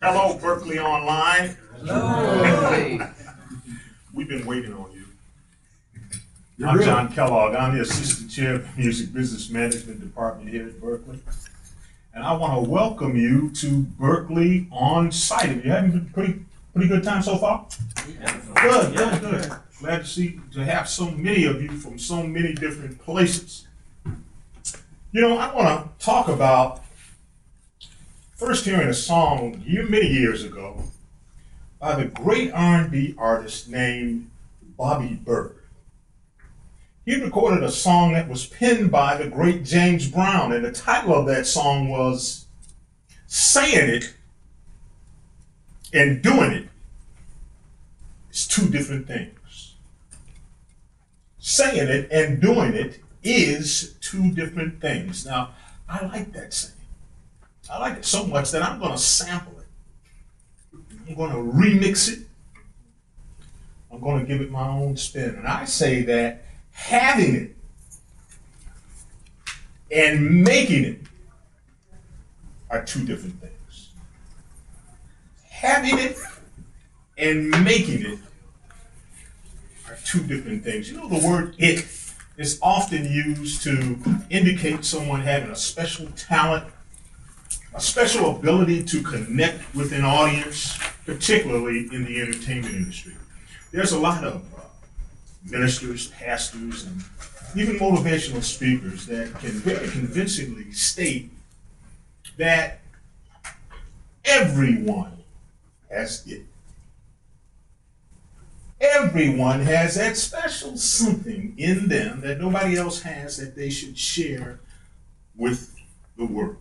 Hello, Berklee Online. Hello. We've been waiting on you. I'm John Kellogg. I'm the Assistant Chair of the Music Business Management Department here at Berklee. And I want to welcome you to Berklee Onsite. Have you having a pretty good time so far? Good. Glad to have so many of you from so many different places. You know, I want to talk about first hearing a song many years ago by the great R&B artist named Bobby Berg. He recorded a song that was penned by the great James Brown, and the title of that song was Saying It and Doing It is two different things. Saying it and doing it is two different things. Now, I like that saying. I like it so much that I'm going to sample it. I'm going to remix it. I'm going to give it my own spin. And I say that having it and making it are two different things. Having it and making it are two different things. You know, the word "it" is often used to indicate someone having a special talent, a special ability to connect with an audience, particularly in the entertainment industry. There's a lot of ministers, pastors, and even motivational speakers that can very convincingly state that everyone has it. Everyone has that special something in them that nobody else has that they should share with the world.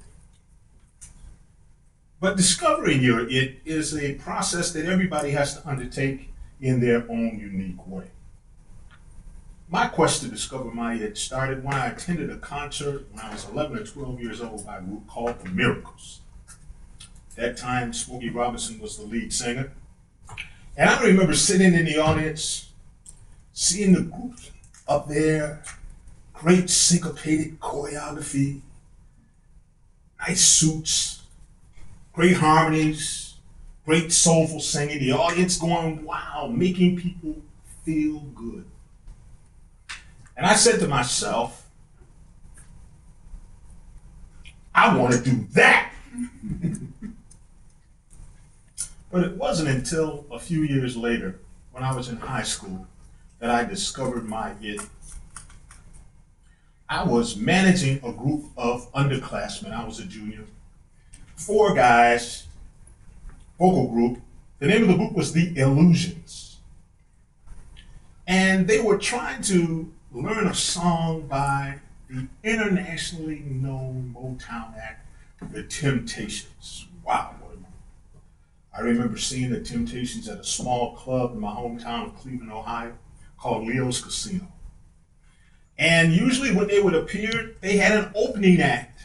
But discovering your it is a process that everybody has to undertake in their own unique way. My quest to discover my it started when I attended a concert when I was 11 or 12 years old by a group called The Miracles. At that time, Smokey Robinson was the lead singer. And I remember sitting in the audience, seeing the group up there, great syncopated choreography, nice suits, great harmonies, great soulful singing, the audience going wow, making people feel good. And I said to myself, I want to do that. But it wasn't until a few years later, when I was in high school, that I discovered my it. I was managing a group of underclassmen. I was a junior. 4 guys, vocal group. The name of the group was The Illusions. And they were trying to learn a song by the internationally known Motown act, The Temptations. Wow. I remember seeing The Temptations at a small club in my hometown of Cleveland, Ohio, called Leo's Casino. And usually when they would appear, they had an opening act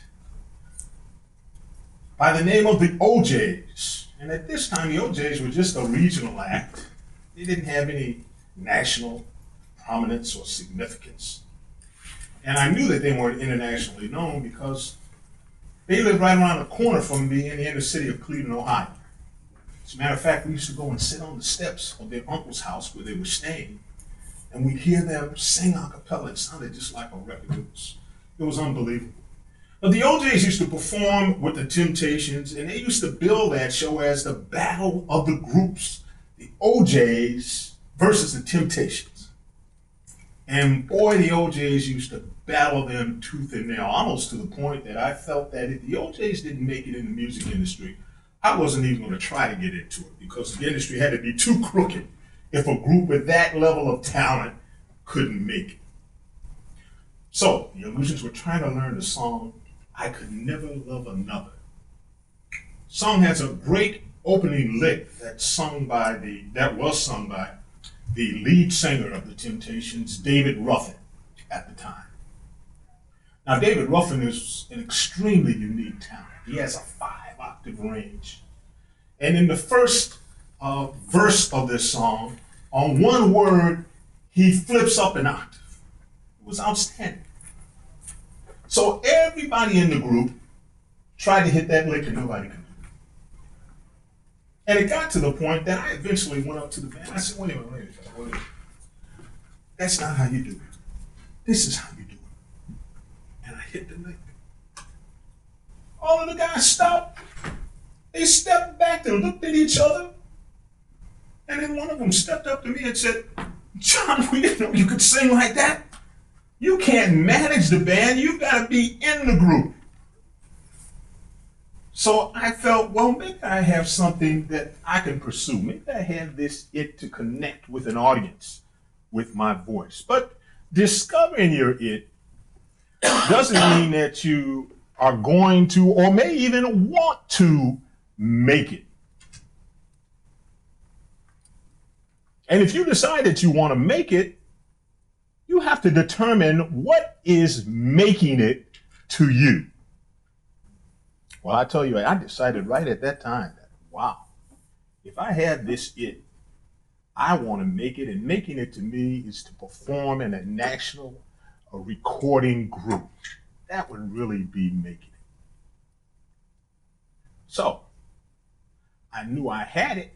by the name of the OJs. And at this time, the OJs were just a regional act. They didn't have any national prominence or significance. And I knew that they weren't internationally known because they lived right around the corner from me in the inner city of Cleveland, Ohio. As a matter of fact, we used to go and sit on the steps of their uncle's house where they were staying, and we'd hear them sing a cappella. It sounded just like a record. It was unbelievable. But the OJs used to perform with the Temptations, and they used to bill that show as the battle of the groups, the OJs versus the Temptations. And boy, the OJs used to battle them tooth and nail, almost to the point that I felt that if the OJs didn't make it in the music industry, I wasn't even going to try to get into it because the industry had to be too crooked if a group with that level of talent couldn't make it. So the Illusions were trying to learn the song, I Could Never Love Another. The song has a great opening lick that was sung by the lead singer of the Temptations, David Ruffin, at the time. Now, David Ruffin is an extremely unique talent. He has a 5-octave range. And in the first verse of this song, on one word, he flips up an octave. It was outstanding. So everybody in the group tried to hit that lick and nobody could do it. And it got to the point that I eventually went up to the band. I said, wait a minute. That's not how you do it. This is how you do it. And I hit the lick. All of the guys stopped. They stepped back and looked at each other. And then one of them stepped up to me and said, John, we didn't know you could sing like that. You can't manage the band. You've got to be in the group. So I felt, well, maybe I have something that I can pursue. Maybe I have it to connect with an audience with my voice. But discovering your it doesn't mean that you are going to or may even want to make it. And if you decide that you want to make it, you have to determine what is making it to you. Well, I tell you, I decided right at that time that, wow, if I have this it, I want to make it, and making it to me is to perform in a national recording group. That would really be making it. So, I knew I had it,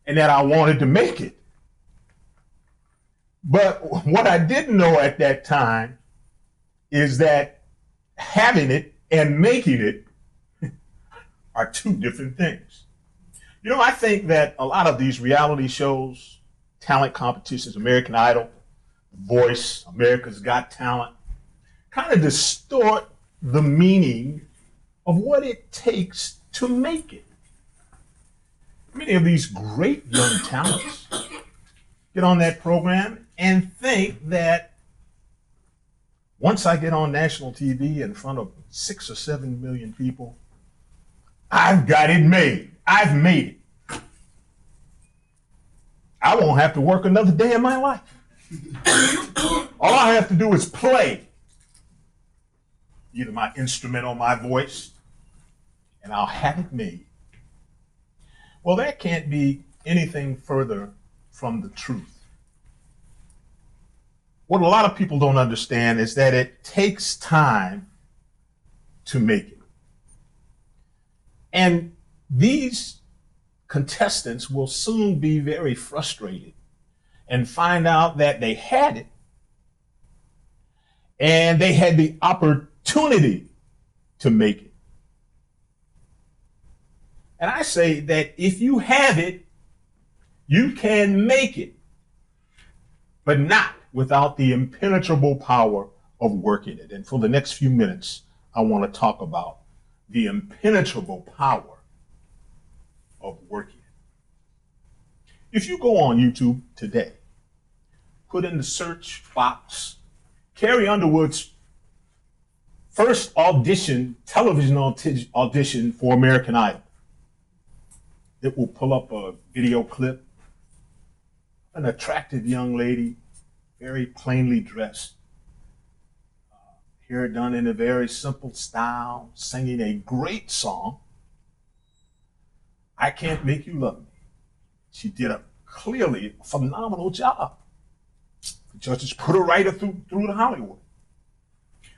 and that I wanted to make it. But what I didn't know at that time is that having it and making it are two different things. You know, I think that a lot of these reality shows, talent competitions, American Idol, Voice, America's Got Talent, kind of distort the meaning of what it takes to make it. Many of these great young talents get on that program and think that once I get on national TV in front of 6 or 7 million people, I've got it made. I've made it. I won't have to work another day in my life. All I have to do is play either my instrument or my voice, and I'll have it made. Well, that can't be anything further from the truth. What a lot of people don't understand is that it takes time to make it. And these contestants will soon be very frustrated and find out that they had it and they had the opportunity to make it. And I say that if you have it, you can make it, but not without the impenetrable power of working it. And for the next few minutes, I want to talk about the impenetrable power of working it. If you go on YouTube today, put in the search box Carrie Underwood's first television audition for American Idol. It will pull up a video clip, an attractive young lady, very plainly dressed, hair done in a very simple style, singing a great song, I Can't Make You Love Me. She did a clearly phenomenal job. The judges put her right through to Hollywood.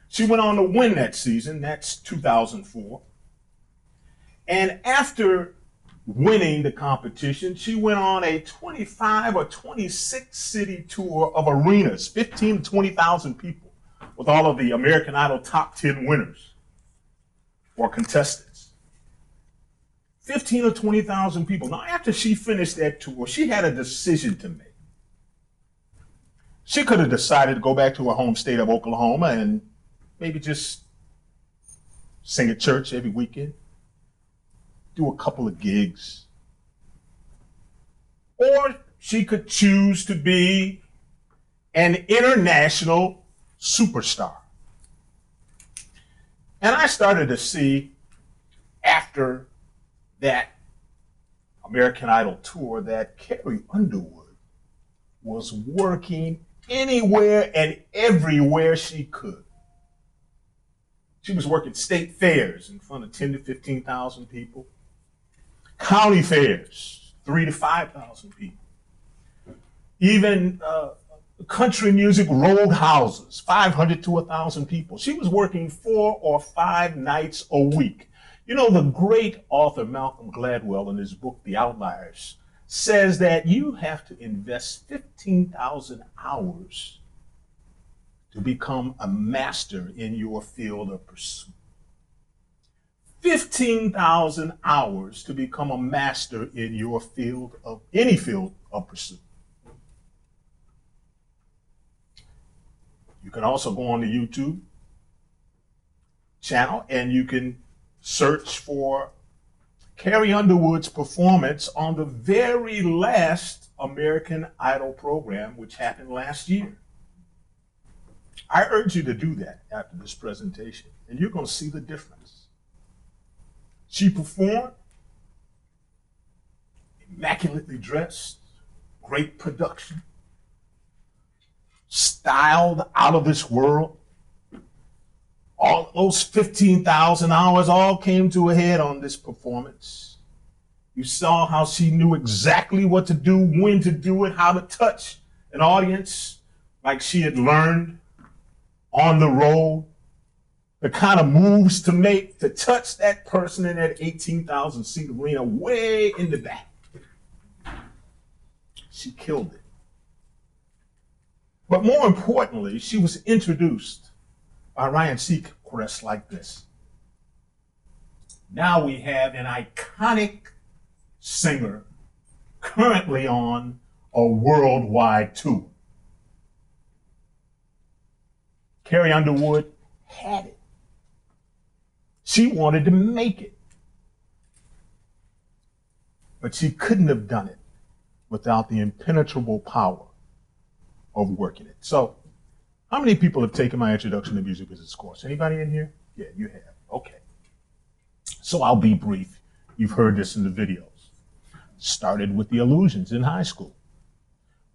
She went on to win that season, that's 2004. And after winning the competition, she went on a 25 or 26 city tour of arenas, 15 to 20,000 people, with all of the American Idol top 10 winners or contestants. 15 or 20,000 people. Now, after she finished that tour, she had a decision to make. She could have decided to go back to her home state of Oklahoma and maybe just sing at church every weekend, do a couple of gigs. Or she could choose to be an international superstar. And I started to see after that American Idol tour that Carrie Underwood was working anywhere and everywhere she could. She was working state fairs in front of 10 to 15,000 people, county fairs, 3,000 to 5,000 people, even country music road houses, 500 to 1,000 people. She was working 4 or 5 nights a week. You know, the great author Malcolm Gladwell in his book, The Outliers, says that you have to invest 15,000 hours to become a master in your field of pursuit. 15,000 hours to become a master in your field of, any field of pursuit. You can also go on the YouTube channel and you can search for Carrie Underwood's performance on the very last American Idol program, which happened last year. I urge you to do that after this presentation, and you're going to see the difference. She performed, immaculately dressed, great production, styled out of this world. All those 15,000 hours all came to a head on this performance. You saw how she knew exactly what to do, when to do it, how to touch an audience like she had learned on the road, the kind of moves to make to touch that person in that 18,000 seat arena way in the back. She killed it. But more importantly, she was introduced by Ryan Seacrest like this. Now we have an iconic singer currently on a worldwide tour. Carrie Underwood had it. She wanted to make it. But she couldn't have done it without the impenetrable power of working it. So, how many people have taken my Introduction to Music Business course? Anybody in here? Yeah, you have. Okay. So I'll be brief. You've heard this in the videos. Started with the Illusions in high school.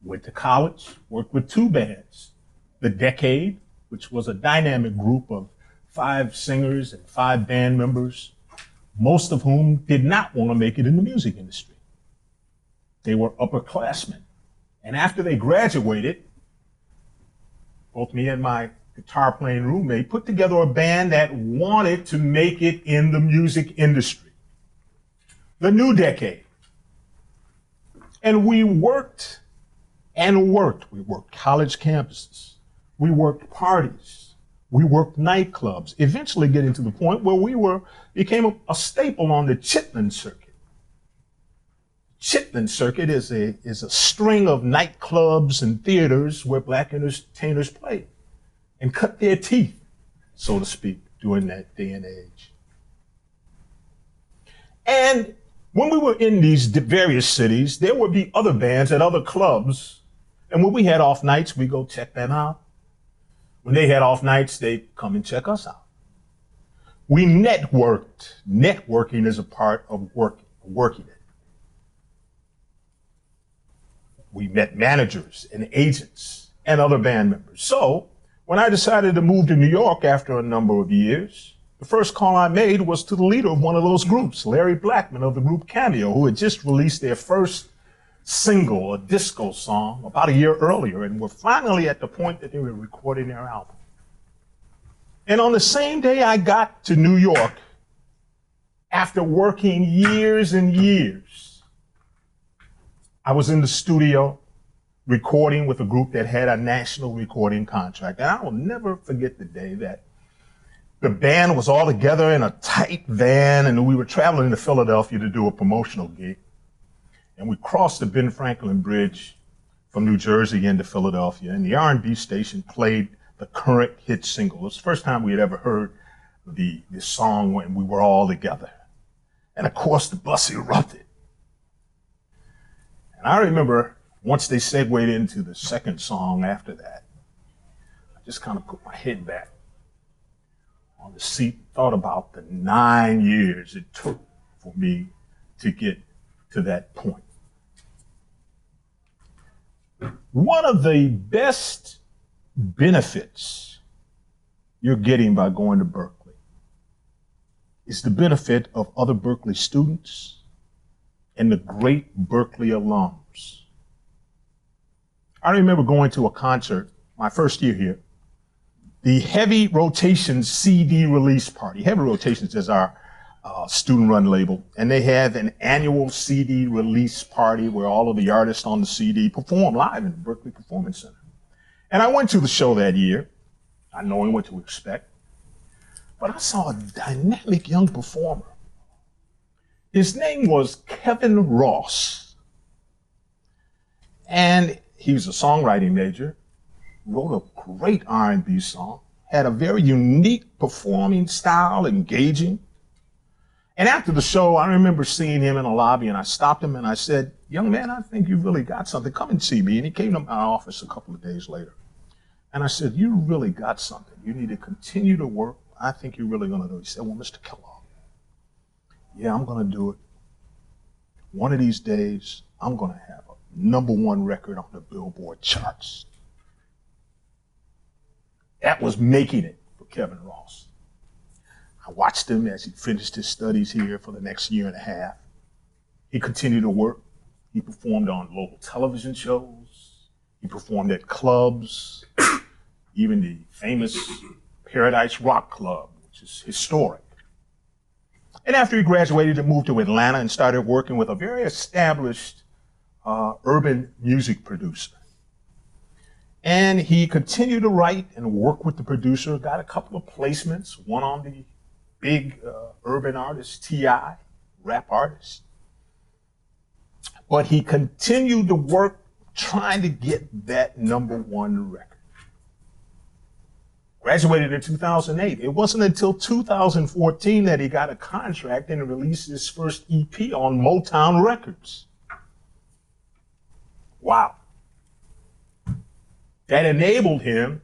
Went to college, worked with two bands. The Decade, which was a dynamic group of 5 singers and 5 band members, most of whom did not want to make it in the music industry. They were upperclassmen. And after they graduated, both me and my guitar playing roommate put together a band that wanted to make it in the music industry. The New Decade. And we worked and worked. We worked college campuses. We worked parties. We worked nightclubs, eventually getting to the point where we became a staple on the Chitlin circuit. Chitlin circuit is a string of nightclubs and theaters where black entertainers played and cut their teeth, so to speak, during that day and age. And when we were in these various cities, there would be other bands at other clubs. And when we had off nights, we go check them out. When they had off nights, they'd come and check us out. We networked. Networking is a part of working it. We met managers and agents and other band members. So when I decided to move to New York after a number of years, the first call I made was to the leader of one of those groups, Larry Blackman of the group Cameo, who had just released their first single, a disco song, about a year earlier, and were finally at the point that they were recording their album. And on the same day I got to New York, after working years and years, I was in the studio recording with a group that had a national recording contract. And I will never forget the day that the band was all together in a tight van, and we were traveling to Philadelphia to do a promotional gig. And we crossed the Ben Franklin Bridge from New Jersey into Philadelphia, and the R&B station played the current hit single. It was the first time we had ever heard the song when we were all together. And of course, the bus erupted. And I remember once they segued into the second song after that, I just kind of put my head back on the seat, thought about the 9 years it took for me to get to that point. One of the best benefits you're getting by going to Berklee is the benefit of other Berklee students and the great Berklee alums. I remember going to a concert my first year here, the Heavy Rotations CD release party. Heavy Rotations is our student-run label, and they had an annual CD release party where all of the artists on the CD performed live in the Berklee Performance Center. And I went to the show that year, not knowing what to expect, but I saw a dynamic young performer. His name was Kevin Ross, and he was a songwriting major, wrote a great R&B song, had a very unique performing style, engaging. And after the show, I remember seeing him in a lobby, and I stopped him and I said, "Young man, I think you've really got something. Come and see me." And he came to my office a couple of days later. And I said, "You really got something. You need to continue to work. I think you're really going to do it." He said, "Well, Mr. Kellogg, yeah, I'm going to do it. One of these days, I'm going to have a #1 record on the Billboard charts." That was making it for Kevin Ross. I watched him as he finished his studies here for the next year and a half. He continued to work. He performed on local television shows. He performed at clubs, even the famous Paradise Rock Club, which is historic. And after he graduated, he moved to Atlanta and started working with a very established urban music producer. And he continued to write and work with the producer, got a couple of placements, one on the big urban artist, T.I., rap artist. But he continued to work trying to get that #1 record. Graduated in 2008. It wasn't until 2014 that he got a contract and released his first EP on Motown Records. Wow. That enabled him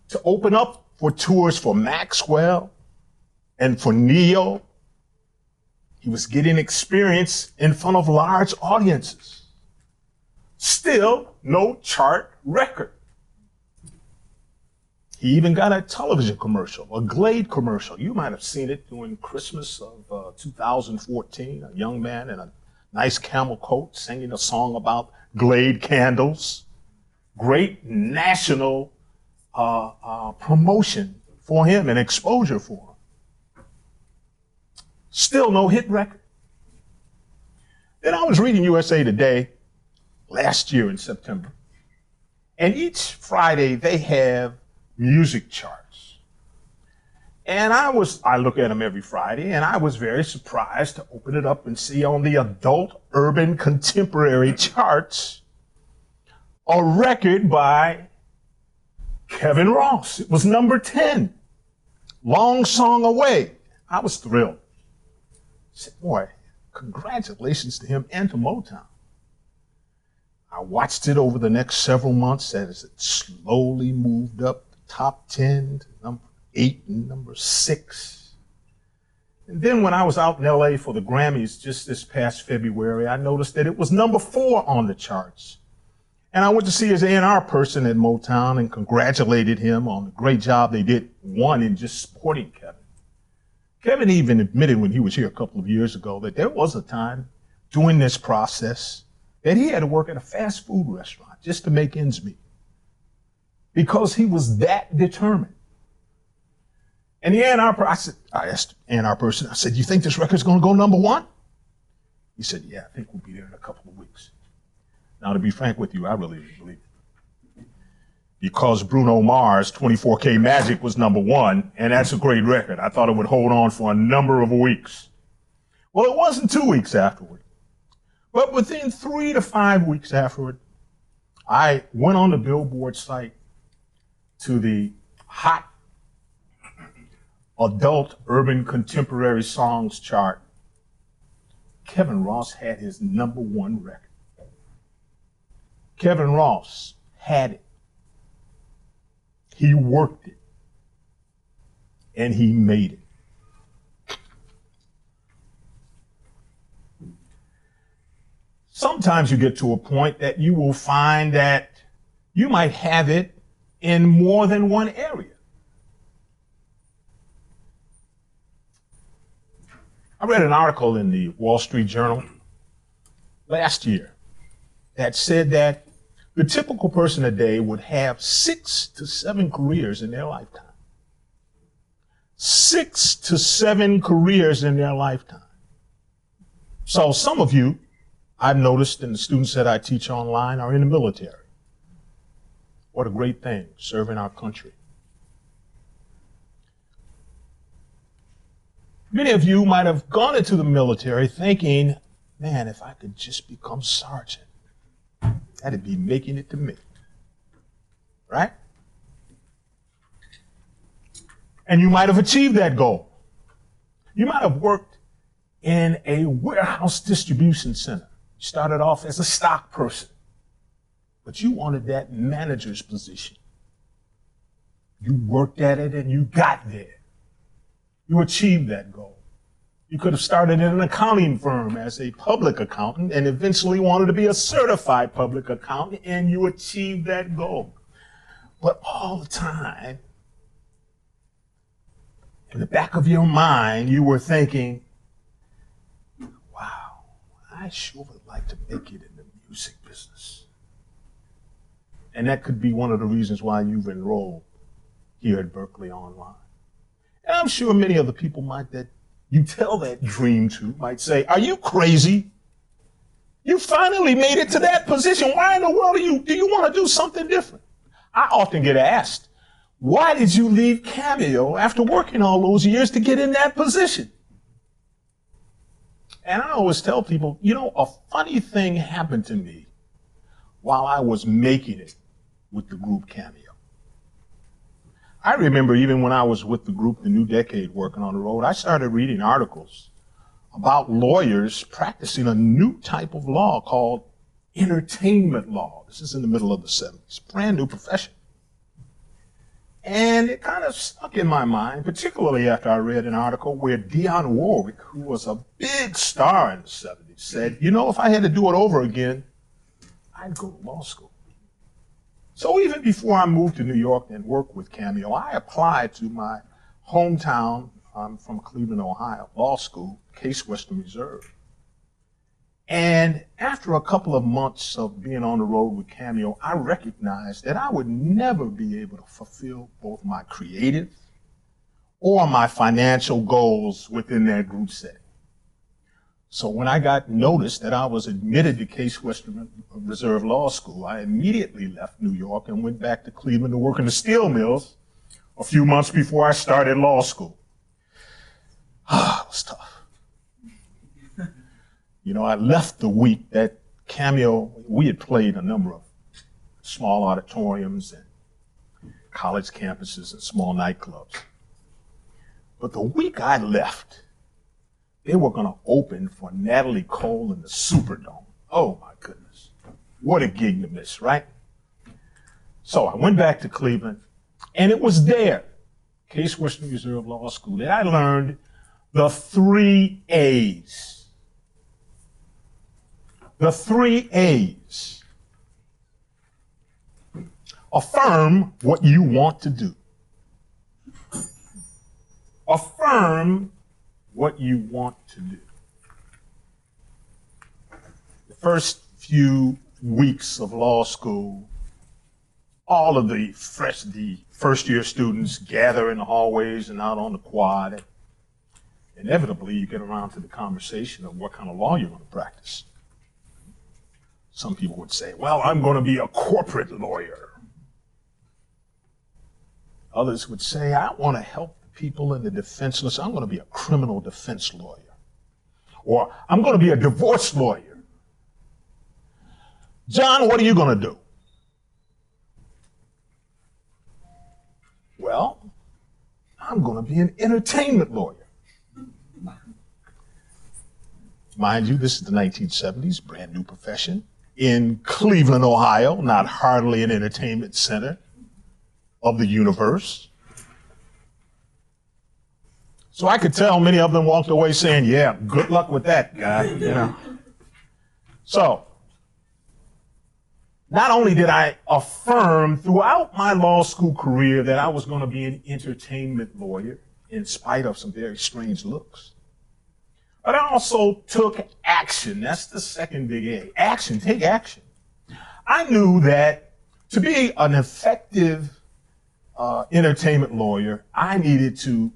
to open up for tours for Maxwell and for Neo. He was getting experience in front of large audiences. Still no chart record. He even got a television commercial, a Glade commercial. You might have seen it during Christmas of 2014, a young man in a nice camel coat singing a song about Glade candles. Great national promotion for him and exposure for him. Still no hit record. Then I was reading USA Today last year in September, and each Friday they have music charts. And I look at them every Friday, and I was very surprised to open it up and see on the adult urban contemporary charts a record by Kevin Ross. It was #10, Long Song Away. I was thrilled. I said, boy, congratulations to him and to Motown. I watched it over the next several months as it slowly moved up the top 10 to #8 and #6. And then when I was out in LA for the Grammys just this past February, I noticed that it was #4 on the charts. And I went to see his A&R person at Motown and congratulated him on the great job they did, one, in just supporting Kevin. Kevin even admitted when he was here a couple of years ago that there was a time during this process that he had to work at a fast food restaurant just to make ends meet because he was that determined. And the A&R person, I asked the A&R person, I said, "You think this record's going to go #1? He said, "Yeah, I think we'll be there in a couple of weeks." Now, to be frank with you, I really didn't believe it. Because Bruno Mars' 24K Magic was #1, and that's a great record. I thought it would hold on for a number of weeks. Well, it wasn't 2 weeks afterward. But within 3 to 5 weeks afterward, I went on the Billboard site to the hot adult urban contemporary songs chart. Kevin Ross had his #1 record. Kevin Ross had it. He worked it. And he made it. Sometimes you get to a point that you will find that you might have it in more than one area. I read an article in the Wall Street Journal last year that said that the typical person today would have 6 to 7 careers in their lifetime. 6 6 to 7 careers in their lifetime. So some of you, I've noticed, and the students that I teach online are in the military. What a great thing, serving our country. Many of you might have gone into the military thinking, man, if I could just become sergeant, that'd be making it to me, right? And you might have achieved that goal. You might have worked in a warehouse distribution center. You started off as a stock person, but you wanted that manager's position. You worked at it and you got there. You achieved that goal. You could have started in an accounting firm as a public accountant and eventually wanted to be a certified public accountant, and you achieved that goal. But all the time, in the back of your mind, you were thinking, wow, I sure would like to make it in the music business. And that could be one of the reasons why you've enrolled here at Berklee Online. And I'm sure many of the people that you tell that dream to might say, are you crazy? You finally made it to that position. Why in the world do you want to do something different? I often get asked, why did you leave Cameo after working all those years to get in that position? And I always tell people, a funny thing happened to me while I was making it with the group Cameo. I remember even when I was with the group, The New Decade, working on the road, I started reading articles about lawyers practicing a new type of law called entertainment law. This is in the middle of the 70s, brand new profession. And it kind of stuck in my mind, particularly after I read an article where Dionne Warwick, who was a big star in the 70s, said, if I had to do it over again, I'd go to law school. So even before I moved to New York and worked with Cameo, I applied to my hometown, I'm from Cleveland, Ohio, law school, Case Western Reserve. And after a couple of months of being on the road with Cameo, I recognized that I would never be able to fulfill both my creative or my financial goals within that group setting. So when I got notice that I was admitted to Case Western Reserve Law School, I immediately left New York and went back to Cleveland to work in the steel mills a few months before I started law school. It was tough. I left the week that Cameo, we had played a number of small auditoriums and college campuses and small nightclubs. But the week I left, they were going to open for Natalie Cole in the Superdome. Oh my goodness. What a gig to miss, right? So I went back to Cleveland, and it was there, Case Western Reserve Law School, that I learned the 3 A's. The 3 A's. Affirm what you want to do. Affirm what you want to do. The first few weeks of law school, all of the first-year students gather in the hallways and out on the quad. And inevitably, you get around to the conversation of what kind of law you're going to practice. Some people would say, well, I'm going to be a corporate lawyer. Others would say, I want to help people in the defenseless. I'm going to be a criminal defense lawyer. Or I'm going to be a divorce lawyer. John, what are you going to do? Well, I'm going to be an entertainment lawyer. Mind you, this is the 1970s, brand new profession. In Cleveland, Ohio, not hardly an entertainment center of the universe. So I could tell many of them walked away saying, yeah, good luck with that, guy, So, not only did I affirm throughout my law school career that I was going to be an entertainment lawyer, in spite of some very strange looks, but I also took action. That's the second big A. Action, take action. I knew that to be an effective entertainment lawyer, I needed to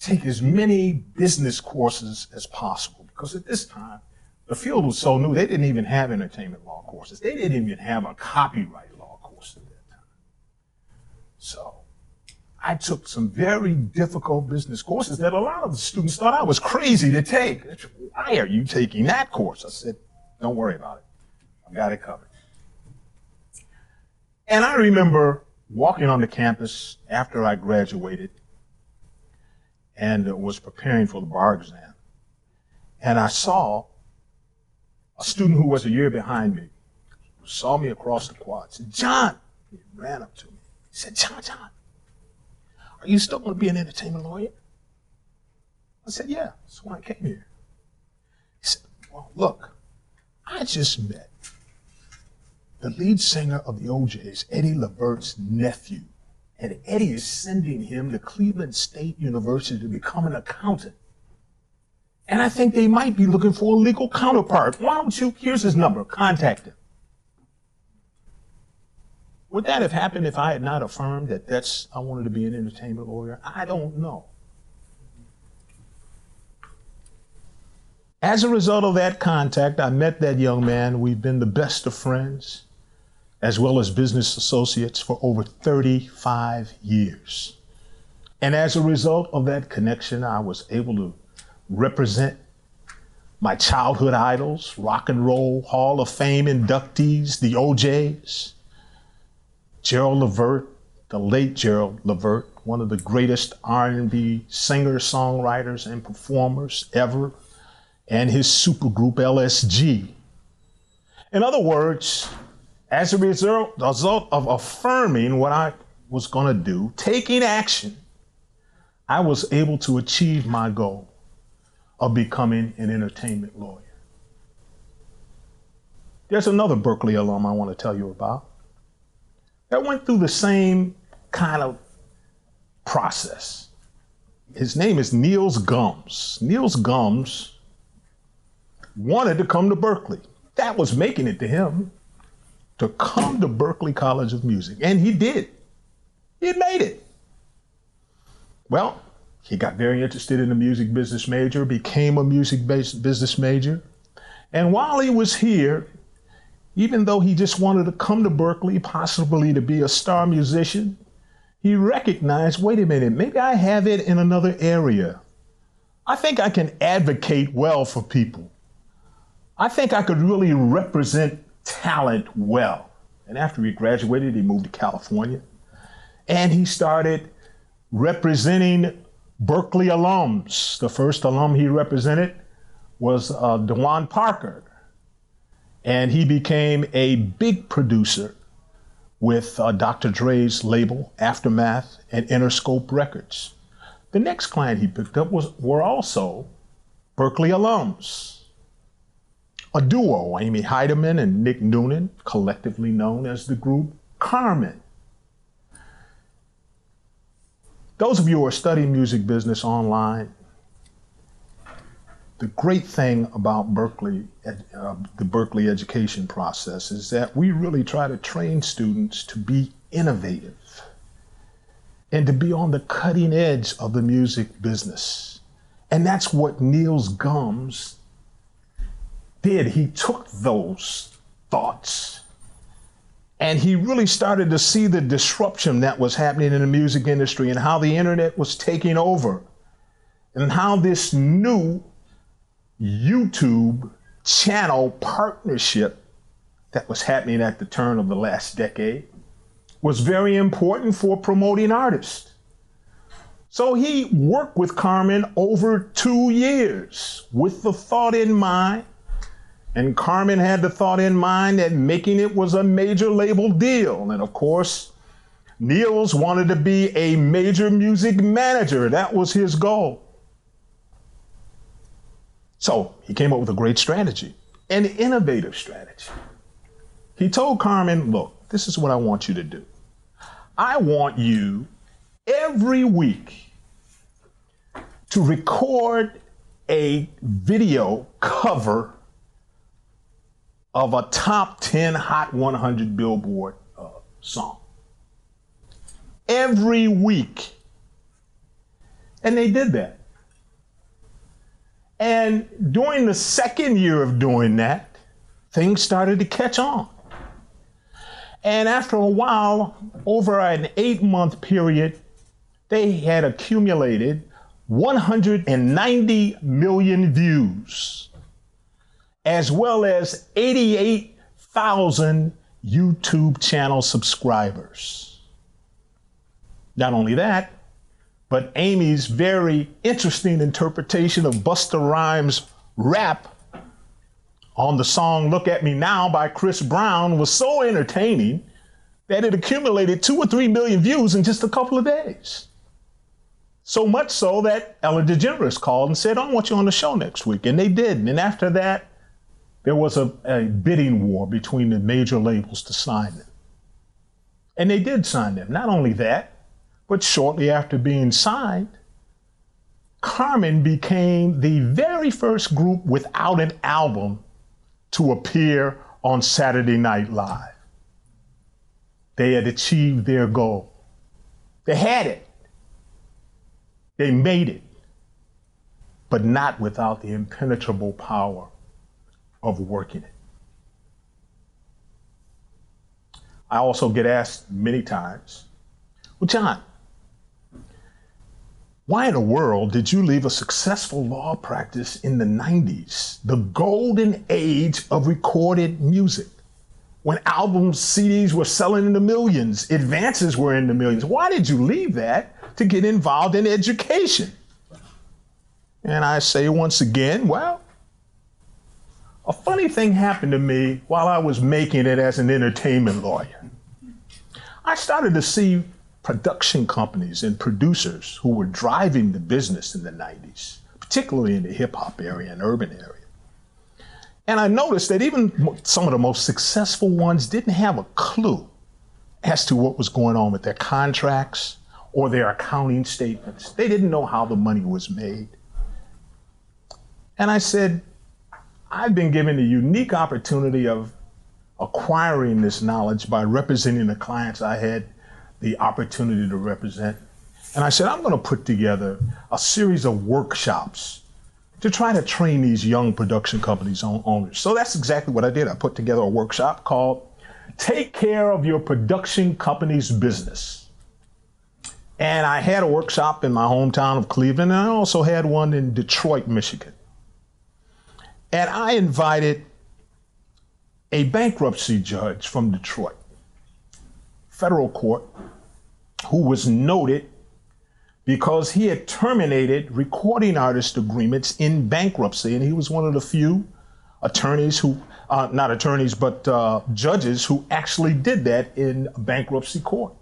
take as many business courses as possible, because at this time, the field was so new, they didn't even have entertainment law courses. They didn't even have a copyright law course at that time. So I took some very difficult business courses that a lot of the students thought I was crazy to take. Why are you taking that course? I said, don't worry about it. I've got it covered. And I remember walking on the campus after I graduated and was preparing for the bar exam. And I saw a student who was a year behind me, who saw me across the quad, said, John, he ran up to me. He said, John, are you still going to be an entertainment lawyer? I said, yeah, that's why I came here. He said, well, look, I just met the lead singer of the OJs, Eddie Levert's nephew. And Eddie is sending him to Cleveland State University to become an accountant. And I think they might be looking for a legal counterpart. Why don't you, here's his number, contact him. Would that have happened if I had not affirmed that I wanted to be an entertainment lawyer? I don't know. As a result of that contact, I met that young man. We've been the best of friends, as well as business associates, for over 35 years. And as a result of that connection, I was able to represent my childhood idols, Rock and Roll Hall of Fame inductees, the OJs, Gerald Levert, the late Gerald Levert, one of the greatest R&B singers, songwriters, and performers ever, and his supergroup LSG. In other words, as a result of affirming what I was going to do, taking action, I was able to achieve my goal of becoming an entertainment lawyer. There's another Berklee alum I want to tell you about that went through the same kind of process. His name is Niels Gums. Niels Gums wanted to come to Berklee. That was making it to him, to come to Berklee College of Music. And he did. He made it. Well, he got very interested in the music business major, became a music-based business major. And while he was here, even though he just wanted to come to Berklee, possibly to be a star musician, he recognized, wait a minute, maybe I have it in another area. I think I can advocate well for people. I think I could really represent talent well. And after he graduated, he moved to California, and he started representing Berklee alums. The first alum he represented was DeJuan Parker, and he became a big producer with Dr. Dre's label, Aftermath, and Interscope Records. The next client he picked up were also Berklee alums. A duo, Amy Heidemann and Nick Noonan, collectively known as the group Carmen. Those of you who are studying music business online, the great thing about Berklee, the Berklee education process, is that we really try to train students to be innovative and to be on the cutting edge of the music business. And that's what Niels Gums did. He took those thoughts and he really started to see the disruption that was happening in the music industry and how the internet was taking over and how this new YouTube channel partnership that was happening at the turn of the last decade was very important for promoting artists. So he worked with Carmen over 2 years with the thought in mind, and Carmen had the thought in mind that making it was a major label deal. And of course, Niels wanted to be a major music manager. That was his goal. So he came up with a great strategy, an innovative strategy. He told Carmen, look, this is what I want you to do. I want you every week to record a video cover of a top 10 Hot 100 Billboard song. Every week, And they did that. And during the second year of doing that, things started to catch on. And after a while, over an 8-month period, they had accumulated 190 million views, as well as 88,000 YouTube channel subscribers. Not only that, but Amy's very interesting interpretation of Busta Rhymes' rap on the song Look at Me Now by Chris Brown was so entertaining that it accumulated 2 or 3 million views in just a couple of days. So much so that Ellen DeGeneres called and said, I want you on the show next week. And they did. And after that, there was a bidding war between the major labels to sign them. And they did sign them. Not only that, but shortly after being signed, Carmen became the very first group without an album to appear on Saturday Night Live. They had achieved their goal. They had it. They made it, but not without the impenetrable power of working it. I also get asked many times, well, John, why in the world did you leave a successful law practice in the 90s, the golden age of recorded music, when albums, CDs were selling in the millions, advances were in the millions? Why did you leave that to get involved in education? And I say once again, well, a funny thing happened to me while I was making it as an entertainment lawyer. I started to see production companies and producers who were driving the business in the 90s, particularly in the hip hop area and urban area. And I noticed that even some of the most successful ones didn't have a clue as to what was going on with their contracts or their accounting statements. They didn't know how the money was made. And I said, I've been given the unique opportunity of acquiring this knowledge by representing the clients I had the opportunity to represent. And I said, I'm going to put together a series of workshops to try to train these young production companies owners. So that's exactly what I did. I put together a workshop called Take Care of Your Production Company's Business. And I had a workshop in my hometown of Cleveland, and I also had one in Detroit, Michigan. And I invited a bankruptcy judge from Detroit, federal court, who was noted because he had terminated recording artist agreements in bankruptcy. And he was one of the few attorneys who, not attorneys, but judges who actually did that in bankruptcy court.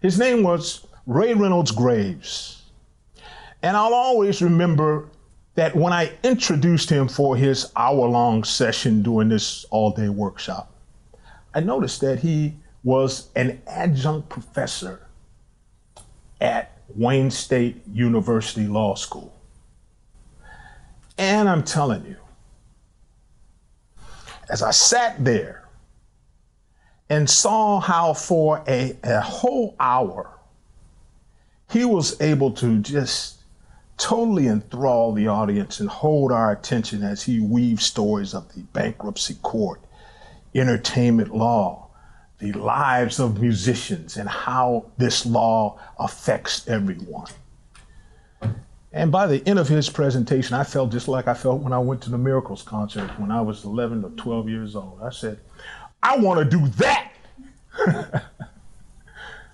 His name was Ray Reynolds Graves. And I'll always remember that when I introduced him for his hour-long session during this all-day workshop, I noticed that he was an adjunct professor at Wayne State University Law School. And I'm telling you, as I sat there and saw how for a whole hour, he was able to just totally enthrall the audience and hold our attention as he weaved stories of the bankruptcy court, entertainment law, the lives of musicians, and how this law affects everyone. And by the end of his presentation, I felt just like I felt when I went to the Miracles concert when I was 11 or 12 years old. I said, I want to do that.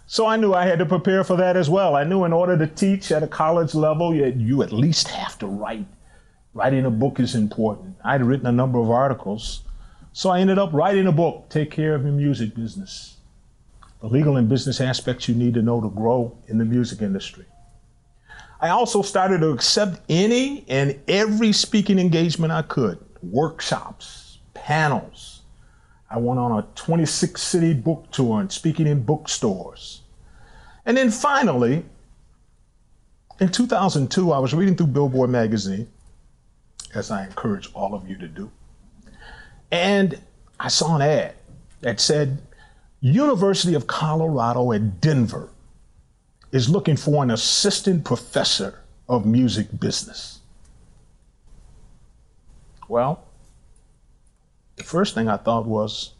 So I knew I had to prepare for that as well. I knew in order to teach at a college level, you at least have to write. Writing a book is important. I'd written a number of articles, so I ended up writing a book, Take Care of Your Music Business. The legal and business aspects you need to know to grow in the music industry. I also started to accept any and every speaking engagement I could, workshops, panels. I went on a 26-city book tour and speaking in bookstores. And then finally, in 2002, I was reading through Billboard magazine, as I encourage all of you to do. And I saw an ad that said, University of Colorado at Denver is looking for an assistant professor of music business? Well, the first thing I thought was,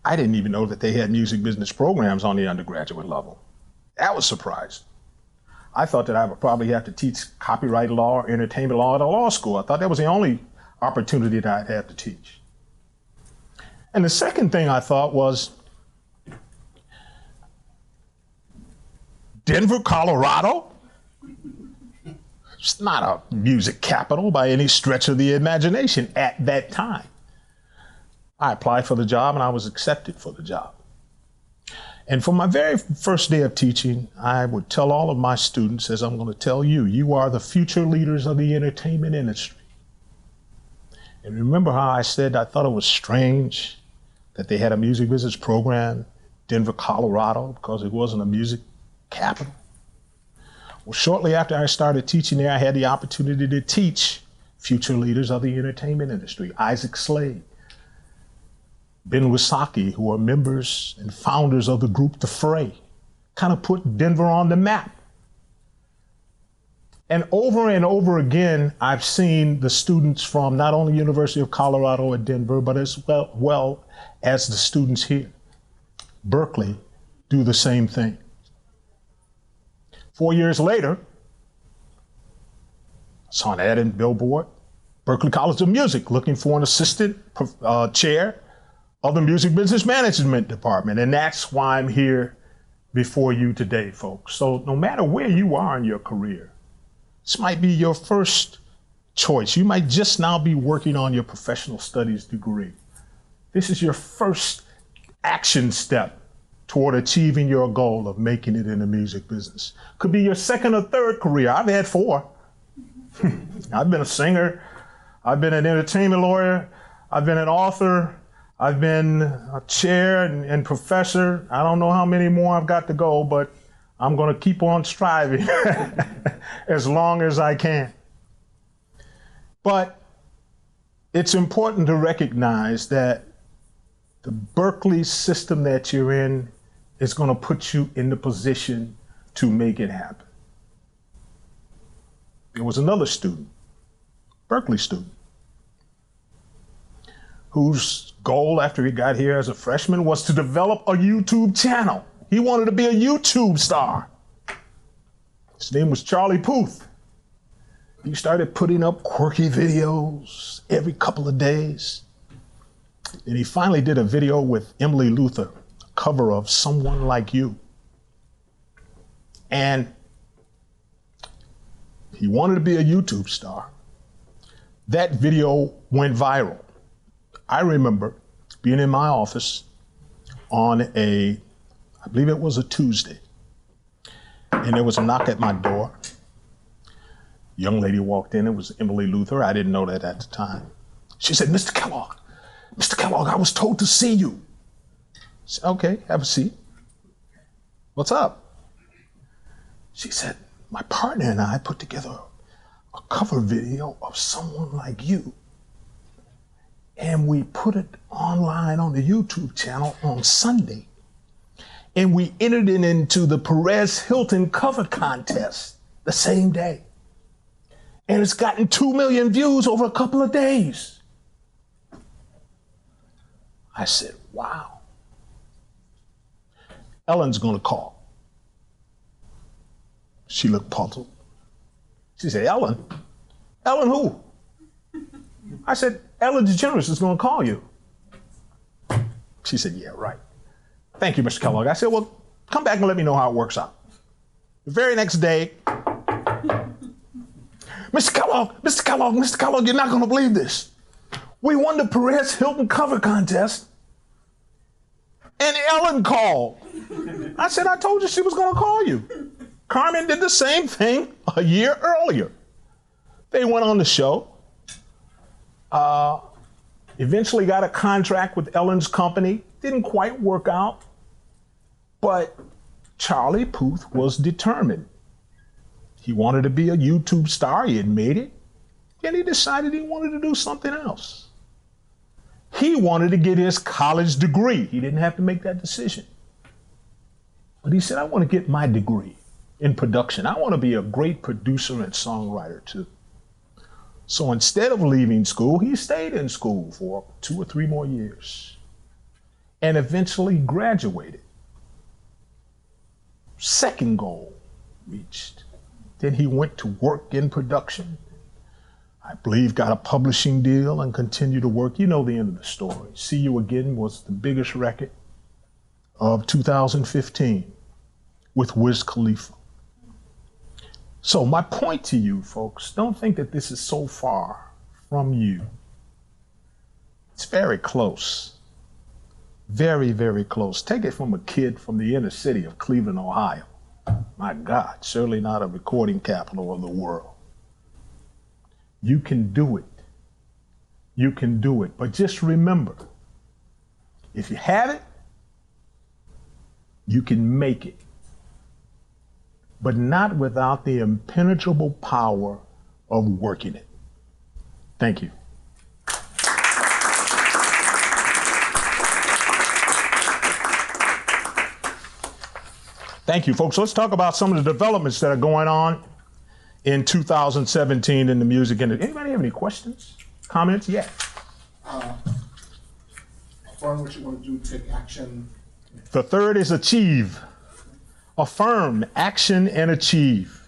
I didn't even know that they had music business programs on the undergraduate level. That was surprising. I thought that I would probably have to teach copyright law or entertainment law at a law school. I thought that was the only opportunity that I'd have to teach. And the second thing I thought was, Denver, Colorado? It's not a music capital by any stretch of the imagination at that time. I applied for the job and I was accepted for the job. And for my very first day of teaching, I would tell all of my students, as I'm going to tell you, you are the future leaders of the entertainment industry. And remember how I said I thought it was strange that they had a music business program, Denver, Colorado, because it wasn't a music capital? Well, shortly after I started teaching there, I had the opportunity to teach future leaders of the entertainment industry, Isaac Slade, Ben Wysocki, who are members and founders of the group The Fray, kind of put Denver on the map. And over again, I've seen the students from not only University of Colorado at Denver, but as well as the students here, Berklee, do the same thing. 4 years later, I saw an ad in Billboard, Berklee College of Music, looking for an assistant chair of the Music Business Management Department. And that's why I'm here before you today, folks. So no matter where you are in your career, this might be your first choice. You might just now be working on your professional studies degree. This is your first action step toward achieving your goal of making it in the music business. Could be your second or third career. I've had 4. I've been a singer. I've been an entertainment lawyer. I've been an author. I've been a chair and professor. I don't know how many more I've got to go, but I'm going to keep on striving as long as I can. But it's important to recognize that the Berklee system that you're in is going to put you in the position to make it happen. There was another student, Berklee student, whose goal after he got here as a freshman was to develop a YouTube channel. He wanted to be a YouTube star. His name was Charlie Puth. He started putting up quirky videos every couple of days. And he finally did a video with Emily Luther, a cover of Someone Like You. And he wanted to be a YouTube star. That video went viral. I remember being in my office on I believe it was a Tuesday, and there was a knock at my door. A young lady walked in. It was Emily Luther. I didn't know that at the time. She said, Mr. Kellogg, I was told to see you. I said, okay, have a seat. What's up? She said, my partner and I put together a cover video of Someone Like You. And we put it online on the YouTube channel on Sunday. And we entered it into the Perez Hilton cover contest the same day. And it's gotten 2 million views over a couple of days. I said, wow. Ellen's going to call. She looked puzzled. She said, Ellen? Ellen who? I said, Ellen DeGeneres is going to call you. She said, yeah, right. Thank you, Mr. Kellogg. I said, well, come back and let me know how it works out. The very next day, Mr. Kellogg, you're not going to believe this. We won the Perez Hilton cover contest, and Ellen called. I said, I told you she was going to call you. Carmen did the same thing a year earlier. They went on the show. Eventually got a contract with Ellen's company. Didn't quite work out, but Charlie Puth was determined. He wanted to be a YouTube star. He had made it, and he decided he wanted to do something else. He wanted to get his college degree. He didn't have to make that decision. But he said, I want to get my degree. in production. I want to be a great producer and songwriter too. So instead of leaving school, he stayed in school for 2 or 3 more years and eventually graduated. Second goal reached. Then he went to work in production. I believe got a publishing deal and continued to work. You know the end of the story. See You Again was the biggest record of 2015 with Wiz Khalifa. So my point to you folks, don't think that this is so far from you. It's very close. Very, very close. Take it from a kid from the inner city of Cleveland, Ohio. My God, surely not a recording capital of the world. You can do it. You can do it. But just remember, if you have it, you can make it. But not without the impenetrable power of working it. Thank you. Thank you, folks. Let's talk about some of the developments that are going on in 2017 in the music industry. Anybody have any questions, comments? Yeah. Affirm what you want to do, take action. The third is achieve. Affirm, action, and achieve.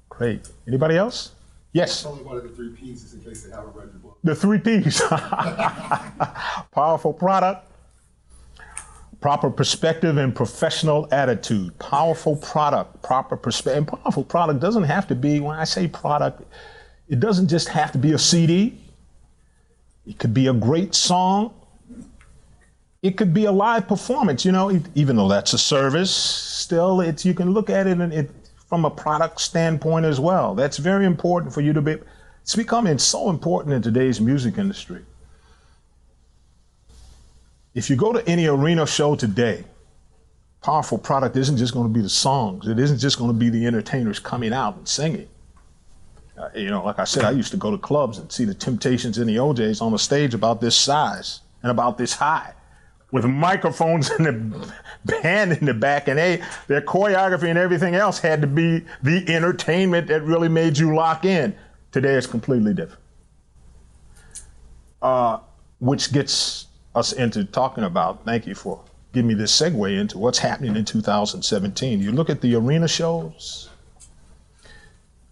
Great. Anybody else? Yes. Tell me one of the 3 P's just in case they haven't read your book. The 3 P's. Powerful product, proper perspective, and professional attitude. Powerful product, proper perspective. And powerful product doesn't have to be, when I say product, it doesn't just have to be a CD. It could be a great song. It could be a live performance, you know, even though that's a service, still you can look at it from a product standpoint as well. That's very important for you to be, it's becoming so important in today's music industry. If you go to any arena show today, powerful product isn't just going to be the songs. It isn't just going to be the entertainers coming out and singing. You know, like I said, I used to go to clubs and see the Temptations and the OJs on a stage about this size and about this high, with microphones and the band in the back, and their choreography and everything else had to be the entertainment that really made you lock in. Today it's completely different. Which gets us into talking about, thank you for giving me this segue into what's happening in 2017. You look at the arena shows,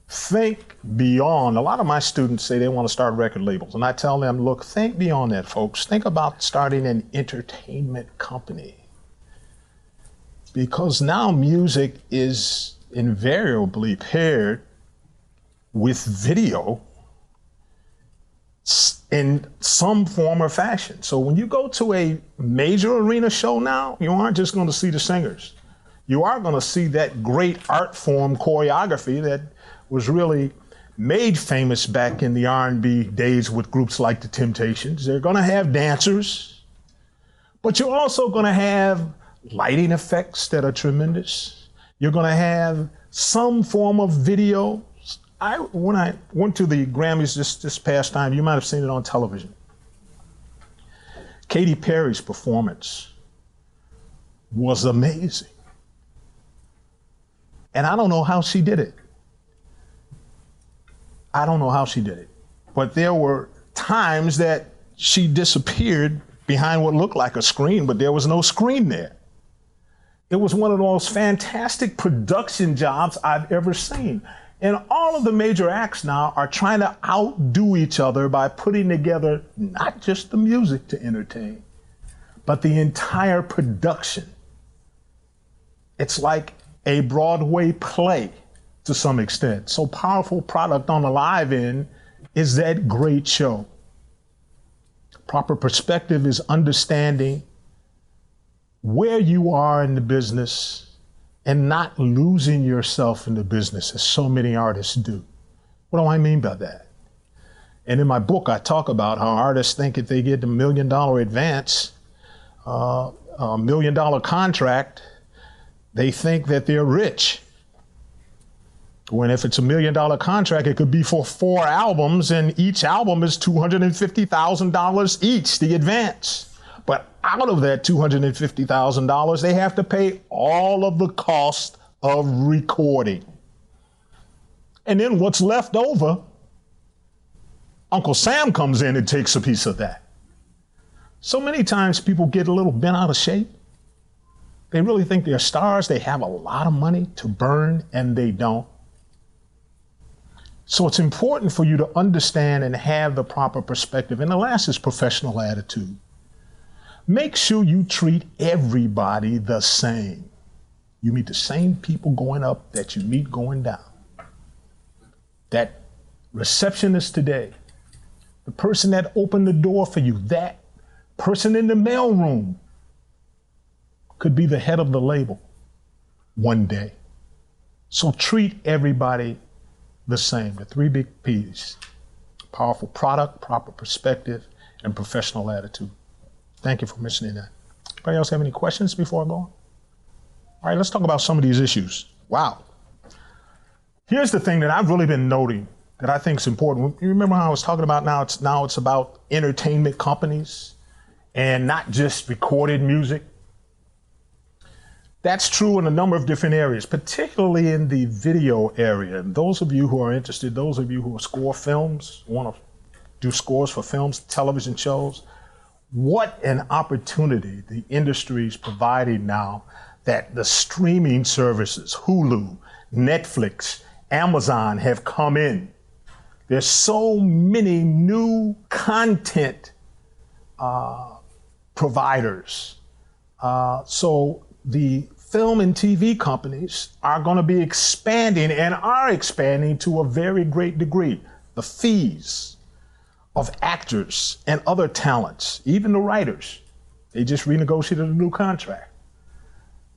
think beyond. A lot of my students say they want to start record labels, and I tell them, look, think beyond that, folks. Think about starting an entertainment company. Because now music is invariably paired with video in some form or fashion. So when you go to a major arena show now, you aren't just going to see the singers. You are going to see that great art form choreography that was really made famous back in the R&B days with groups like the Temptations. They're going to have dancers, but you're also going to have lighting effects that are tremendous. You're going to have some form of video. When I went to the Grammys this past time, you might have seen it on television. Katy Perry's performance was amazing. And I don't know how she did it. I don't know how she did it. But there were times that she disappeared behind what looked like a screen, but there was no screen there. It was one of the most fantastic production jobs I've ever seen. And all of the major acts now are trying to outdo each other by putting together not just the music to entertain, but the entire production. It's like a Broadway play to some extent. So powerful product on the live end is that great show. Proper perspective is understanding where you are in the business and not losing yourself in the business as so many artists do. What do I mean by that? And in my book, I talk about how artists think if they get a $1 million advance, a $1 million contract, they think that they're rich. When if it's a $1 million contract, it could be for 4 albums, and each album is $250,000 each, the advance. But out of that $250,000, they have to pay all of the cost of recording. And then what's left over, Uncle Sam comes in and takes a piece of that. So many times people get a little bent out of shape. They really think they're stars. They have a lot of money to burn, and they don't. So it's important for you to understand and have the proper perspective. And the last is professional attitude. Make sure you treat everybody the same. You meet the same people going up that you meet going down. That receptionist today, the person that opened the door for you, that person in the mailroom could be the head of the label one day. So treat everybody the same. The 3 big P's: powerful product, proper perspective, and professional attitude. Thank you for mentioning that. Anybody else have any questions before I go on? All right, let's talk about some of these issues. Wow. Here's the thing that I've really been noting that I think is important. You remember how I was talking about now it's about entertainment companies and not just recorded music? That's true in a number of different areas, particularly in the video area. And those of you who are interested, those of you who score films, want to do scores for films, television shows, what an opportunity the industry is providing now that the streaming services, Hulu, Netflix, Amazon have come in. There's so many new content providers. So the film and TV companies are going to be expanding and are expanding to a very great degree. The fees of actors and other talents, even the writers, they just renegotiated a new contract.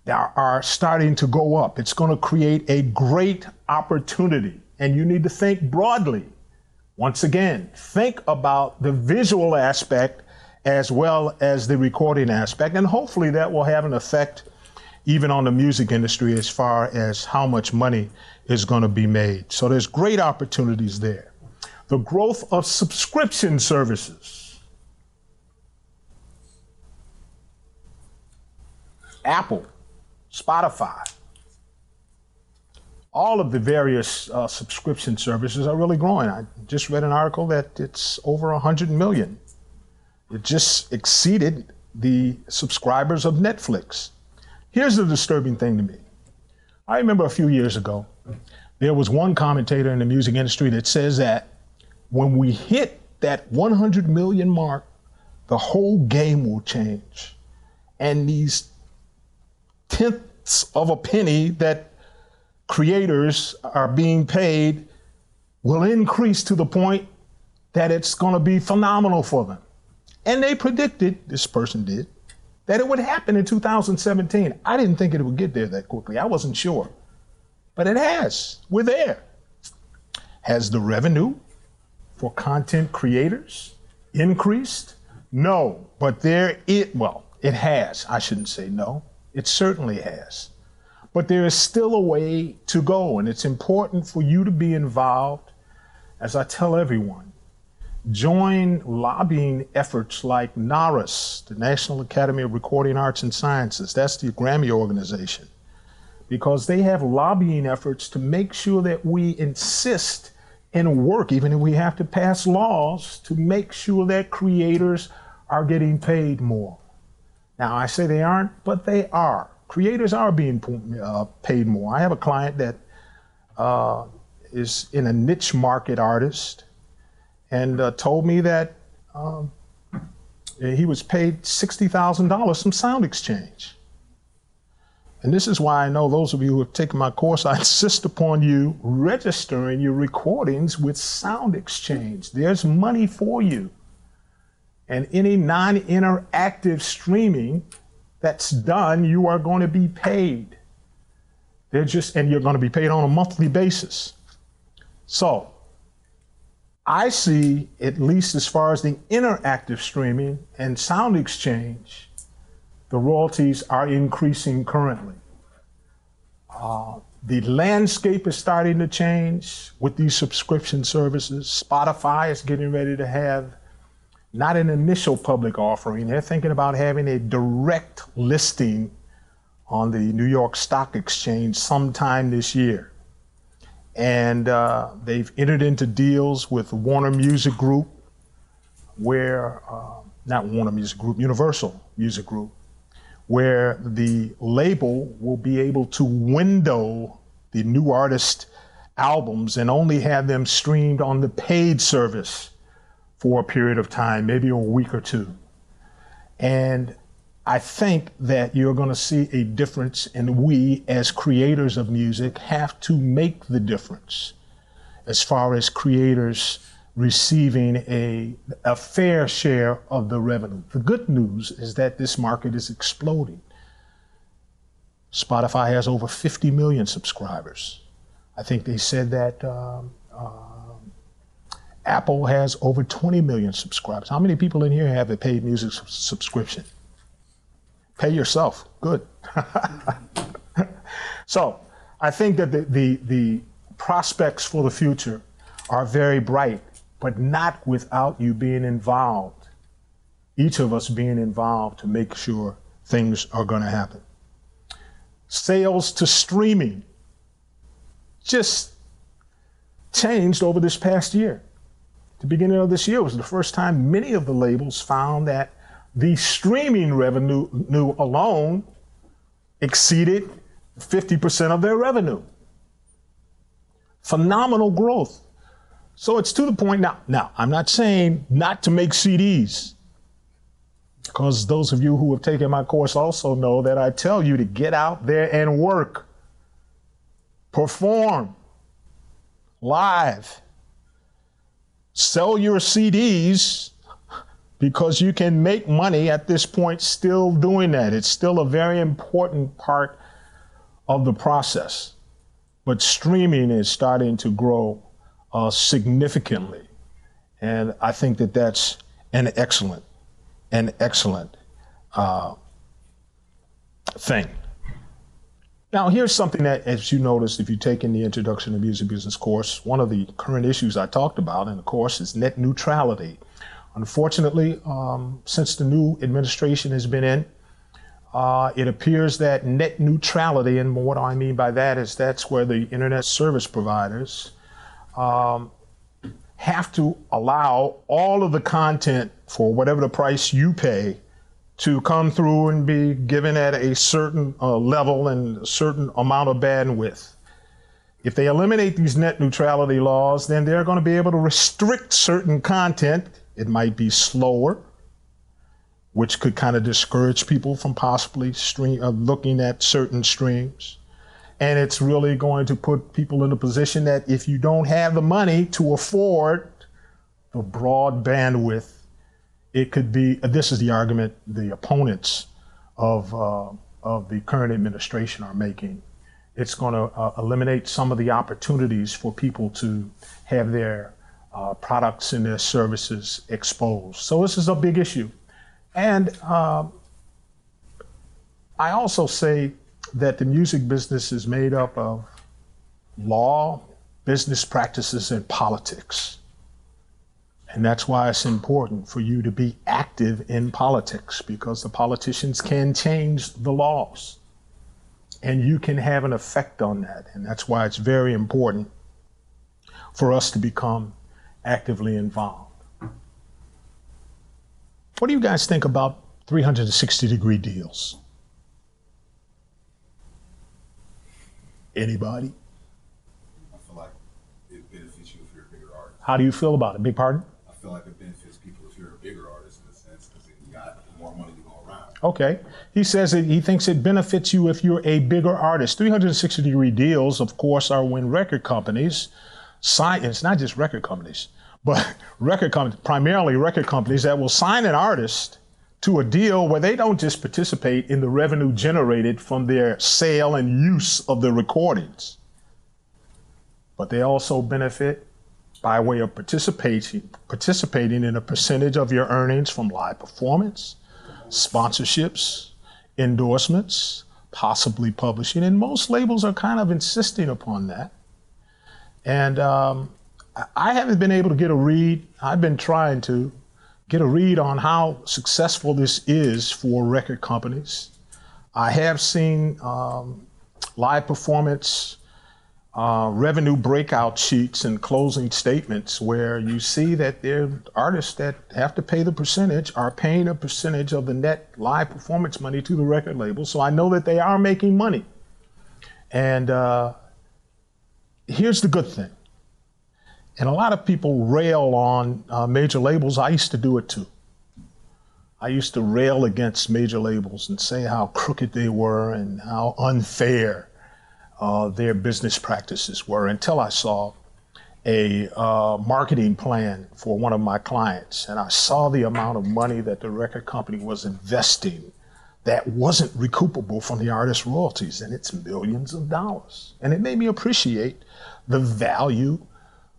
They are starting to go up. It's going to create a great opportunity, and you need to think broadly. Once again, think about the visual aspect as well as the recording aspect, and hopefully that will have an effect even on the music industry as far as how much money is going to be made. So there's great opportunities there. The growth of subscription services. Apple, Spotify, all of the various subscription services are really growing. I just read an article that it's over 100 million. It just exceeded the subscribers of Netflix. Here's the disturbing thing to me. I remember a few years ago, there was one commentator in the music industry that says that when we hit that 100 million mark, the whole game will change. And these tenths of a penny that creators are being paid will increase to the point that it's going to be phenomenal for them. And they predicted, this person did, that it would happen in 2017. I didn't think it would get there that quickly. I wasn't sure. But it has. We're there. Has the revenue for content creators increased? No. But it has. I shouldn't say no. It certainly has. But there is still a way to go, and it's important for you to be involved. As I tell everyone, join lobbying efforts like NARAS, the National Academy of Recording Arts and Sciences. That's the Grammy organization, because they have lobbying efforts to make sure that we insist and work, even if we have to pass laws, to make sure that creators are getting paid more. Now, I say they aren't, but they are. Creators are being paid more. I have a client that is in a niche market artist, and told me that he was paid $60,000 from Sound Exchange. And this is why I know those of you who have taken my course, I insist upon you registering your recordings with Sound Exchange. There's money for you. And any non-interactive streaming that's done, you are going to be paid. And you're going to be paid on a monthly basis. So I see, at least as far as the interactive streaming and Sound Exchange, the royalties are increasing currently. The landscape is starting to change with these subscription services. Spotify is getting ready to have not an initial public offering. They're thinking about having a direct listing on the New York Stock Exchange sometime this year. And they've entered into deals with Warner Music Group, where, not Warner Music Group, Universal Music Group, where the label will be able to window the new artist albums and only have them streamed on the paid service for a period of time, maybe a week or two. And I think that you're going to see a difference, and we as creators of music have to make the difference as far as creators receiving a fair share of the revenue. The good news is that this market is exploding. Spotify has over 50 million subscribers. I think they said that Apple has over 20 million subscribers. How many people in here have a paid music subscription? Pay yourself, good. So I think that the prospects for the future are very bright, but not without you being involved. Each of us being involved to make sure things are going to happen. Sales to streaming just changed over this past year. The beginning of this year was the first time many of the labels found that the streaming revenue alone exceeded 50% of their revenue. Phenomenal growth. So it's to the point now, I'm not saying not to make CDs, because those of you who have taken my course also know that I tell you to get out there and work, perform live, sell your CDs, because you can make money at this point still doing that. It's still a very important part of the process. But streaming is starting to grow significantly. And I think that that's an excellent thing. Now, here's something that, as you noticed, if you take in the Introduction to Music Business course, one of the current issues I talked about in the course is net neutrality. Unfortunately, since the new administration has been in, it appears that net neutrality, and what I mean by that is that's where the internet service providers have to allow all of the content for whatever the price you pay to come through and be given at a certain level and a certain amount of bandwidth. If they eliminate these net neutrality laws, then they're going to be able to restrict certain content. It might be slower, which could kind of discourage people from possibly looking at certain streams. And it's really going to put people in a position that if you don't have the money to afford the broad bandwidth, it could be, this is the argument the opponents of the current administration are making. It's going to eliminate some of the opportunities for people to have their products and their services exposed. So this is a big issue. And I also say that the music business is made up of law, business practices, and politics. And that's why it's important for you to be active in politics, because the politicians can change the laws and you can have an effect on that. And that's why it's very important for us to become actively involved. What do you guys think about 360-degree deals? Anybody? I feel like it benefits you if you're a bigger artist. How do you feel about it? Big pardon? I feel like it benefits people if you're a bigger artist in a sense, because you got more money to go around. Okay. He says that he thinks it benefits you if you're a bigger artist. 360-degree deals, of course, are when record companies sign, it's not just record companies, but record companies, primarily record companies that will sign an artist to a deal where they don't just participate in the revenue generated from their sale and use of the recordings, but they also benefit by way of participating in a percentage of your earnings from live performance, sponsorships, endorsements, possibly publishing, and most labels are kind of insisting upon that. And I haven't been able to get a read. I've been trying to get a read on how successful this is for record companies. I have seen live performance revenue breakout sheets and closing statements where you see that there are artists that have to pay the percentage, are paying a percentage of the net live performance money to the record label. So I know that they are making money. And here's the good thing. And a lot of people rail on major labels. I used to do it too. I used to rail against major labels and say how crooked they were and how unfair their business practices were until I saw a marketing plan for one of my clients. And I saw the amount of money that the record company was investing that wasn't recoupable from the artist's royalties, and it's millions of dollars. And it made me appreciate the value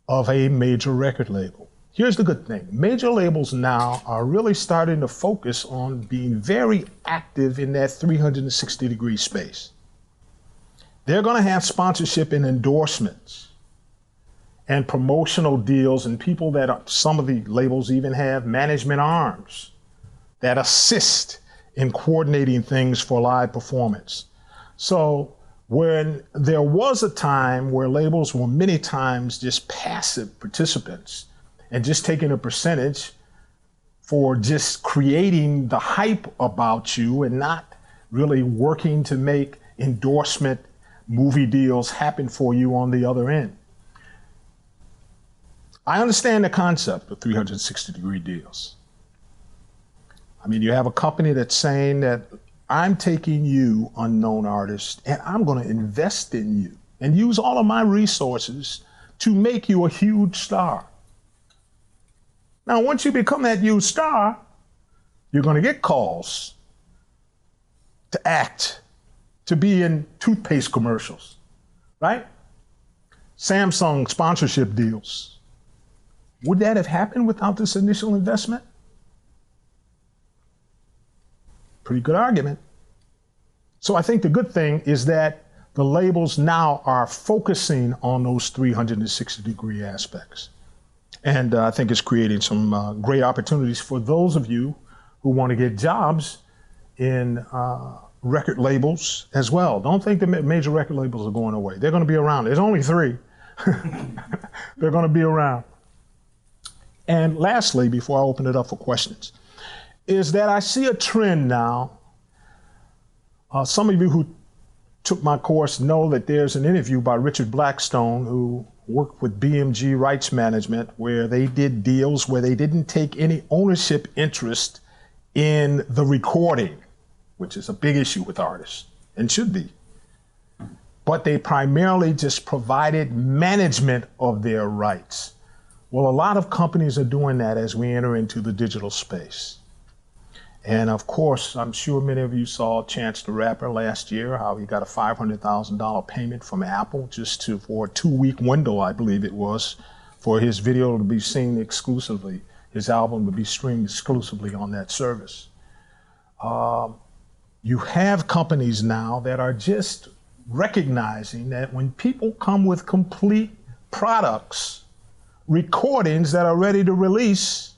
of a major record label. Here's the good thing. Major labels now are really starting to focus on being very active in that 360-degree space. They're going to have sponsorship and endorsements and promotional deals, and people that are, some of the labels even have management arms that assist in coordinating things for live performance. So when there was a time where labels were many times just passive participants and just taking a percentage for just creating the hype about you and not really working to make endorsement movie deals happen for you on the other end. I understand the concept of 360-degree deals. I mean, you have a company that's saying that I'm taking you, unknown artist, and I'm going to invest in you and use all of my resources to make you a huge star. Now, once you become that huge star, you're going to get calls to act, to be in toothpaste commercials, right? Samsung sponsorship deals. Would that have happened without this initial investment? Pretty good argument. So I think the good thing is that the labels now are focusing on those 360-degree aspects. And I think it's creating some great opportunities for those of you who want to get jobs in record labels as well. Don't think the major record labels are going away. They're going to be around. There's only 3. They're going to be around. And lastly, before I open it up for questions, is that I see a trend now. Some of you who took my course know that there's an interview by Richard Blackstone, who worked with BMG Rights Management, where they did deals where they didn't take any ownership interest in the recording, which is a big issue with artists and should be. But they primarily just provided management of their rights. Well, a lot of companies are doing that as we enter into the digital space. And of course, I'm sure many of you saw Chance the Rapper last year, how he got a $500,000 payment from Apple for a 2-week window, I believe it was, for his video to be seen exclusively, his album to be streamed exclusively on that service. You have companies now that are just recognizing that when people come with complete products, recordings that are ready to release,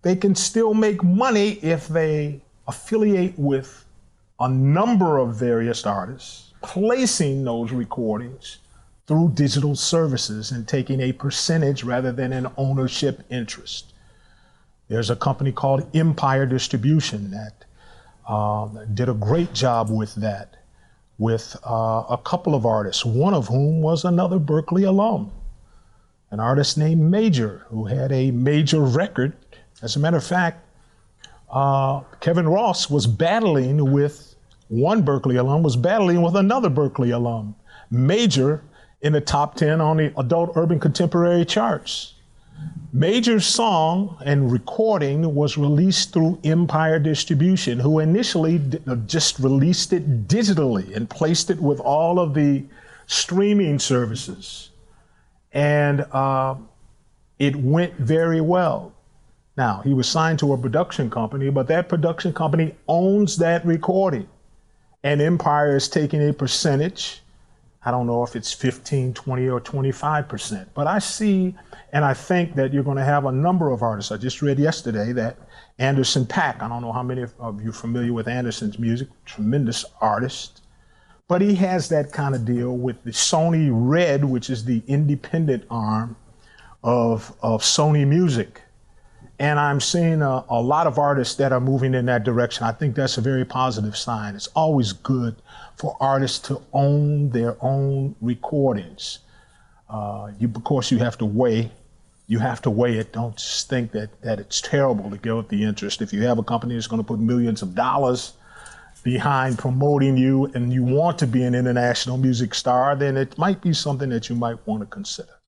they can still make money if they affiliate with a number of various artists, placing those recordings through digital services and taking a percentage rather than an ownership interest. There's a company called Empire Distribution that did a great job with that, with a couple of artists, one of whom was another Berklee alum, an artist named Major, who had a major record. As a matter of fact, Kevin Ross was battling with one Berklee alum, was battling with another Berklee alum, Major, in the top 10 on the adult urban contemporary charts. Major's song and recording was released through Empire Distribution, who initially just released it digitally and placed it with all of the streaming services. And it went very well. Now, he was signed to a production company, but that production company owns that recording. And Empire is taking a percentage. I don't know if it's 15, 20, or 25%. But I see, and I think that you're going to have a number of artists. I just read yesterday that Anderson .Paak, I don't know how many of you are familiar with Anderson's music, tremendous artist. But he has that kind of deal with the Sony Red, which is the independent arm of Sony Music. And I'm seeing a lot of artists that are moving in that direction. I think that's a very positive sign. It's always good for artists to own their own recordings. Of course, you have to weigh it. Don't just think that it's terrible to go with the interest. If you have a company that's going to put millions of dollars behind promoting you and you want to be an international music star, then it might be something that you might want to consider.